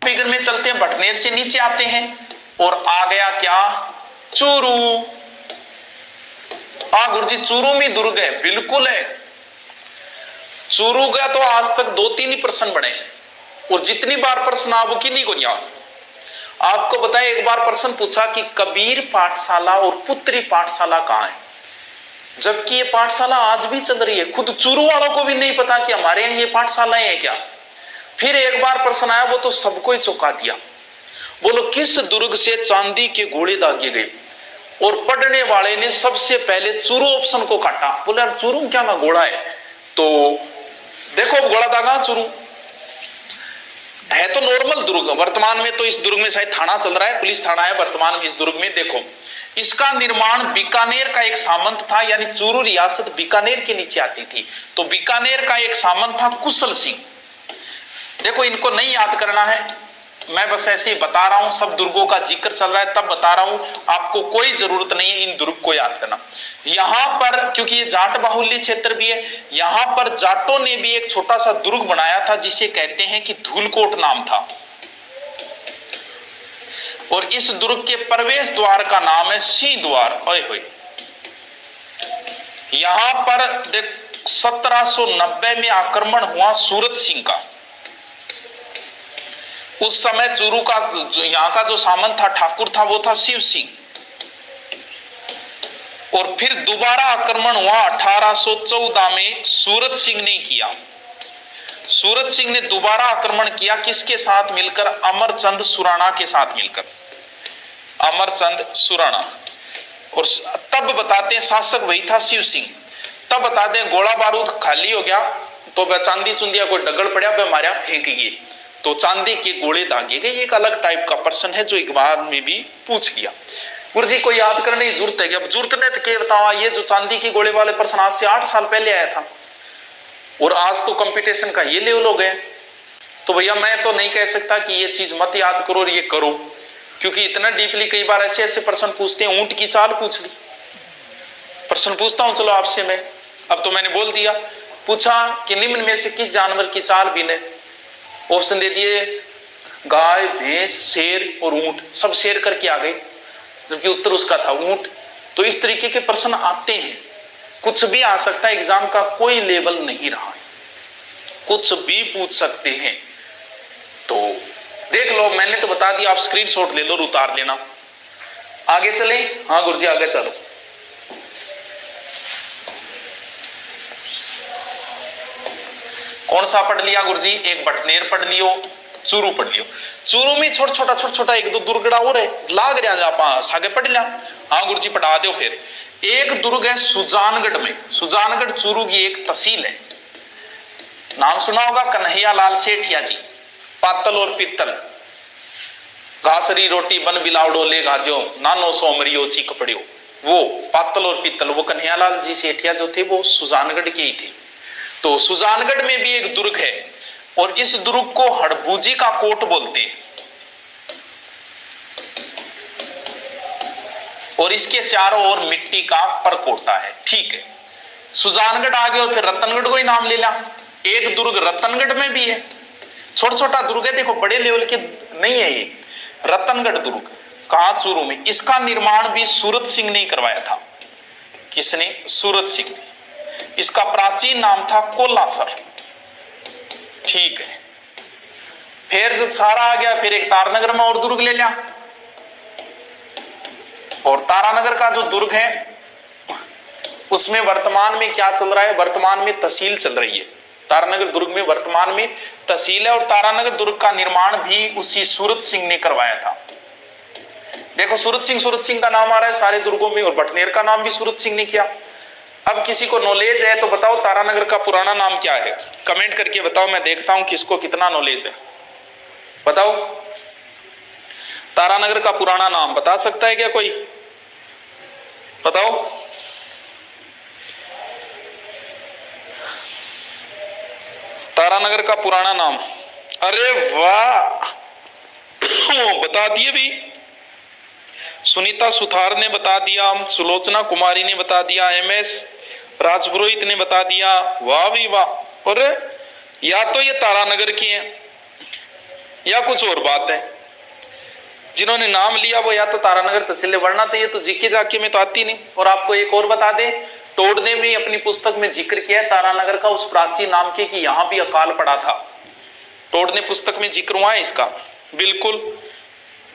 Figure में चलते हैं, भटनेर से नीचे आते हैं और आ गया क्या, चूरू। गुरुजी चूरू में दुर्ग है, बिल्कुल है। चूरू का तो आज तक 2-3 ही प्रश्न बने और जितनी बार प्रश्न आप किन्हीं को याद। आपको बताया, एक बार प्रश्न पूछा कि कबीर पाठशाला और पुत्री पाठशाला कहां है, जबकि ये पाठशाला आज भी चल रही है। खुद चूरू वालों को भी नहीं पता कि हमारे यहाँ ये पाठशालाएं हैं क्या। फिर एक बार प्रश्न आया, वो तो सबको ही चौंका दिया। बोलो किस दुर्ग से चांदी के घोड़े दागे गए, और पढ़ने वाले ने सबसे पहले चूरू ऑप्शन को काटा। बोले यार चूरू क्या ना घोड़ा है, तो देखो घोड़ा दागा चूरू है तो नॉर्मल दुर्ग। वर्तमान में तो इस दुर्ग में शायद थाना चल रहा है, पुलिस थाना है वर्तमान में इस दुर्ग में। देखो इसका निर्माण बीकानेर का एक सामंत था, यानी चूरू रियासत बीकानेर के नीचे आती थी, तो बीकानेर का एक सामंत था कुशल सिंह। देखो इनको नहीं याद करना है, मैं बस ऐसे ही बता रहा हूं, सब दुर्गों का जिक्र चल रहा है तब बता रहा हूं, आपको कोई जरूरत नहीं है इन दुर्ग को याद करना। यहां पर क्योंकि ये जाट बाहुल्य क्षेत्र भी है, यहां पर जाटों ने भी एक छोटा सा दुर्ग बनाया था जिसे कहते हैं कि धूलकोट नाम था, और इस दुर्ग के प्रवेश द्वार का नाम है सिंह द्वार। यहां पर 1790 में आक्रमण हुआ सूरत सिंह का। उस समय चूरू का यहाँ का जो सामंत था, ठाकुर था, वो था शिव सिंह। और फिर दोबारा आक्रमण हुआ 1814 में, सूरत सिंह ने किया। सूरत सिंह ने दोबारा आक्रमण किया, किसके साथ मिलकर, अमरचंद सुराणा के साथ मिलकर, अमरचंद सुराणा। और तब बताते हैं शासक वही था शिव सिंह। तब बताते हैं गोला बारूद खाली हो गया तो वह चांदी चुंदिया कोई डगड़ पड़ा, वह मारा फेंक गए, तो चांदी के गोले दागे गए। एक अलग टाइप का प्रश्न है जो एक बार में भी पूछ लिया। गुरुजी को याद करने की जरूरत है क्या? जरूरत नहीं तो क्या बताओ, ये जो चांदी के गोले वाले प्रश्न आज से 8 साल पहले आया था और आज तो कंपटीशन का ये लेवल हो गया। तो भैया मैं तो नहीं कह सकता कि ये चीज मत याद करो और ये करो, क्योंकि इतना डीपली कई बार ऐसे ऐसे प्रश्न पूछते हैं। ऊंट की चाल पूछ ली, प्रश्न पूछता हूं चलो आपसे मैं, अब तो मैंने बोल दिया। पूछा कि निम्न में से किस जानवर की चाल भिन्न है, ऑप्शन दे दिए गाय, भैंस, शेर और ऊंट। सब शेर करके आ गए, जबकि उत्तर उसका था ऊंट। तो इस तरीके के प्रश्न आते हैं, कुछ भी आ सकता है, एग्जाम का कोई लेवल नहीं रहा है, कुछ भी पूछ सकते हैं। तो देख लो, मैंने तो बता दिया, आप स्क्रीनशॉट ले लो और उतार लेना। आगे चले? हाँ गुरुजी आगे चलो। कौन सा पढ़ लिया गुरुजी? एक भटनेर पढ़ लियो, चूरू पढ़ लियो। चूरू में छोटा छोटा एक दो दुर्गड़ा और है, लाग रहा आप आगे पढ़ लिया। हाँ गुरुजी पढ़ा दो। फिर एक दुर्ग है सुजानगढ़ में, सुजानगढ़ चूरू की एक तहसील है, नाम सुना होगा, कन्हैया लाल सेठिया जी। पातल और पित्तल, घासरी रोटी बन बिलावड़ो ले गाजो, नानो सोमरियो चीक पड़ियो। वो पातल और पित्तल, वो कन्हैया लाल जी सेठिया जो थे वो सुजानगढ़ के ही थे। तो सुजानगढ़ में भी एक दुर्ग है और इस दुर्ग को हड़बूजी का कोट बोलते हैं, और इसके चारों ओर मिट्टी का परकोटा है। ठीक है, सुजानगढ़ आ गए और फिर रतनगढ़ को ही नाम ले लिया। एक दुर्ग रतनगढ़ में भी है, छोटा छोटा दुर्ग है, देखो बड़े लेवल के नहीं है ये। रतनगढ़ दुर्ग कहां? चूरू में। इसका निर्माण भी सूरत सिंह ने करवाया था। किसने? सूरत सिंह ने। इसका प्राचीन नाम था कोलासर। ठीक है, फिर जो सारा आ गया, फिर एक तारानगर में और दुर्ग ले लिया, और तारानगर का जो दुर्ग है उसमें वर्तमान में क्या चल रहा है? वर्तमान में तहसील चल रही है। तारानगर दुर्ग में वर्तमान में तहसील है, और तारानगर दुर्ग का निर्माण भी उसी सूरत सिंह ने करवाया था। देखो सूरत सिंह का नाम आ रहा है सारे दुर्गों में, और भटनेर का नाम भी सूरत सिंह ने किया। अब किसी को नॉलेज है तो बताओ तारानगर का पुराना नाम क्या है? कमेंट करके बताओ, मैं देखता हूं किसको कितना नॉलेज है। बताओ तारानगर का पुराना नाम बता सकता है क्या कोई? बताओ। तारानगर का पुराना नाम, अरे वाह बता दिए भी। सुनीता सुथार ने बता दिया, सुलोचना कुमारी ने बता दिया, MS राजपुरोहित ने बता दिया। वाह भी वाह। और या तो ये तारानगर की है या कुछ और बात है? जिन्होंने नाम लिया वो या तो तारानगर तहसील, वरना तो ये तो जिक्के जाके में तो आती नहीं। और आपको एक और बता दें, टोड ने भी अपनी पुस्तक में जिक्र किया है तारानगर का उस प्राचीन नाम के कि यहां भी अकाल पड़ा था। टोड ने पुस्तक में जिक्र हुआ है इसका, बिल्कुल।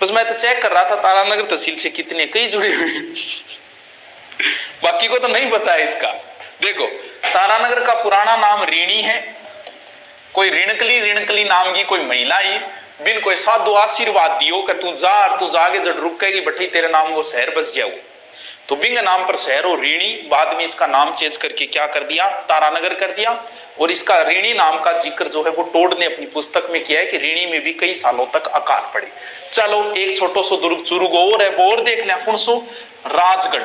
बस मैं तो चेक कर रहा था तारानगर तहसील से कितने कई जुड़े हुए बाकी को तो नहीं पता है इसका। देखो, तारानगर का पुराना नाम ऋणी है। कोई ऋणकली नाम की कोई महिला ही बिन कोई साधु आशीर्वाद दियो कि तू जा और तू जाके जब रुकेगी बठी तेरे नाम वो शहर बस जाओ, तो बिंग नाम पर शहर हो ऋणी। बाद में इसका नाम चेंज करके क्या कर दिया, तारानगर कर दिया। और इसका ऋणी नाम का जिक्र जो है वो टोड ने अपनी पुस्तक में किया है कि ऋणी में भी कई सालों तक अकाल पड़े। चलो एक छोटो सो दुर्ग चुरुग और है वो और देख लिया, कौन सो, राजगढ़।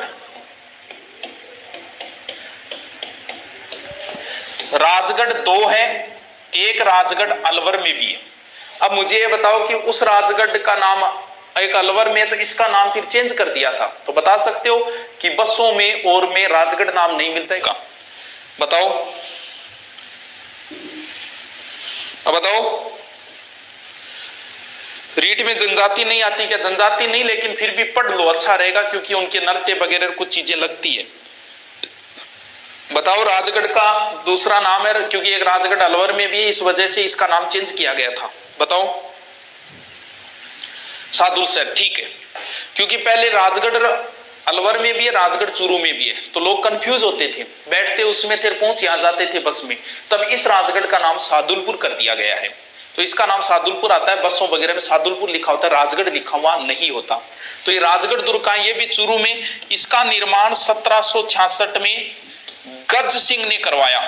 राजगढ़ दो है, एक राजगढ़ अलवर में भी है। अब मुझे ये बताओ कि उस राजगढ़ का नाम एक अलवर में, तो इसका नाम फिर चेंज कर दिया था। तो बता सकते हो कि बसों में और में राजगढ़ नाम नहीं मिलता है का? बताओ, अब बताओ। रीट में जनजाति नहीं आती क्या? जनजाति नहीं, लेकिन फिर भी पढ़ लो, अच्छा रहेगा, क्योंकि उनके नृत्य वगैरह कुछ चीजें लगती है। बताओ, राजगढ़ का दूसरा नाम है, क्योंकि एक राजगढ़ अलवर में भी है, इस वजह से इसका नाम चेंज किया गया था। बताओ, सादुल सर, ठीक है। क्योंकि पहले राजगढ़ अलवर में भी है, राजगढ़ चूरू में भी है, तो लोग कंफ्यूज होते थे, बैठते उसमें थे, पहुंच आ जाते थे बस में। तब इस राजगढ़ का नाम सादुलपुर कर दिया गया है। तो इसका नाम सादुलपुर आता है, बसों वगैरह में सादुलपुर लिखा होता है, राजगढ़ लिखा हुआ नहीं होता। तो ये राजगढ़ दुर्ग का, ये भी चूरू में। इसका निर्माण 1766 में गज सिंह ने करवाया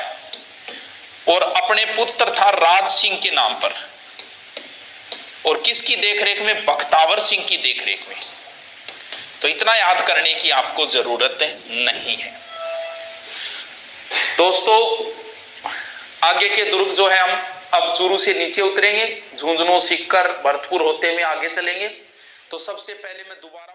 और अपने पुत्र था राज सिंह के नाम पर। और किसकी देखरेख में? बख्तावर सिंह की देखरेख में। तो इतना याद करने की आपको जरूरत नहीं है दोस्तों। आगे के दुर्ग जो है हम अब चूरू से नीचे उतरेंगे, झुंझुनू, सिक्कर, भरतपुर होते हुए आगे चलेंगे। तो सबसे पहले मैं दोबारा